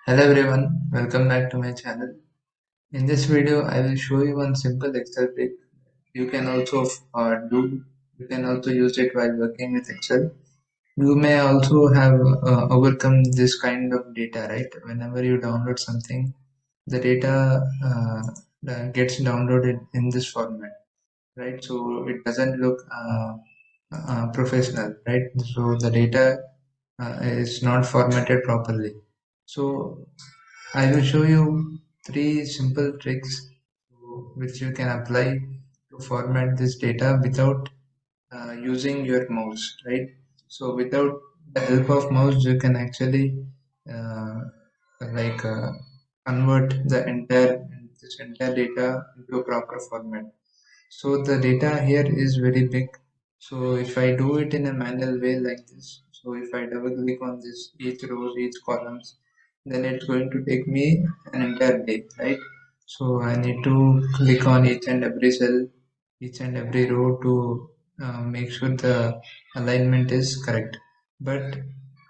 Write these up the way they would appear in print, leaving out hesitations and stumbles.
Hello everyone, welcome back to my channel. In this video, I will show you one simple Excel trick. You can also you can also use it while working with Excel. You may also have overcome this kind of data, right? Whenever you download something, the data gets downloaded in this format, right? So it doesn't look professional, right? So the data is not formatted properly. So I will show you three simple tricks which you can apply to format this data without using your mouse, right? So without the help of mouse, you can actually uh, like uh, convert this entire data into a proper format. So the data here is very big. So if I do it in a manual way like this, so if I double click on this each rows, each columns, then it's going to take me an entire day, right? So I need to click on each and every cell, each and every row to make sure the alignment is correct. But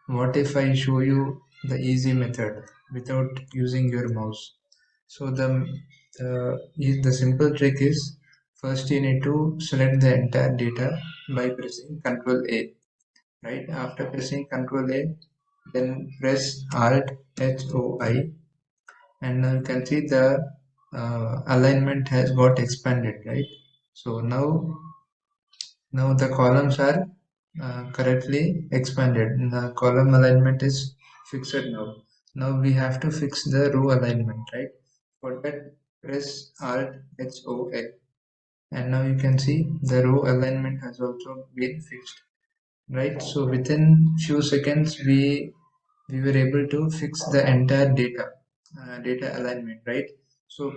what if I show you the easy method without using your mouse? So the simple trick is, first you need to select the entire data by pressing Ctrl A. Right after pressing Ctrl A, then press Alt HOI, and now you can see the alignment has got expanded. Right. So now the columns are correctly expanded. The column alignment is fixed now. Now we have to fix the row alignment, right? For that, press Alt HOA, and now you can see the row alignment has also been fixed, right? So within few seconds, we were able to fix the entire data alignment, right? So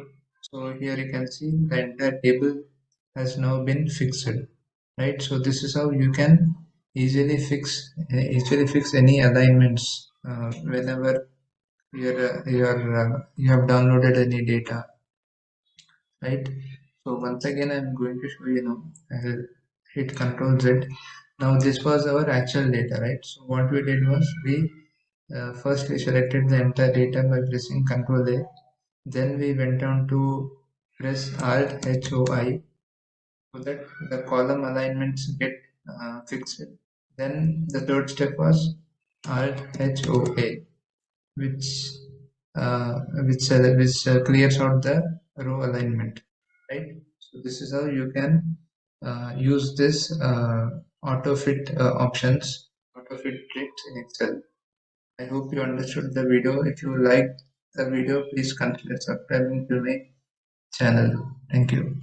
here you can see the entire table has now been fixed, right? So this is how you can easily fix any alignments whenever you have downloaded any data, right? So once again I'm going to show you now. I'll hit Control Z. Now this was our actual data, right? So what we did was we first we selected the entire data by pressing Control A. Then we went on to press Alt HOI so that the column alignments get fixed. Then the third step was Alt HOA, which clears out the row alignment, right? So this is how you can use this AutoFit options, AutoFit tricks in Excel. I hope you understood the video. If you like the video, please consider subscribing to my channel. Thank you.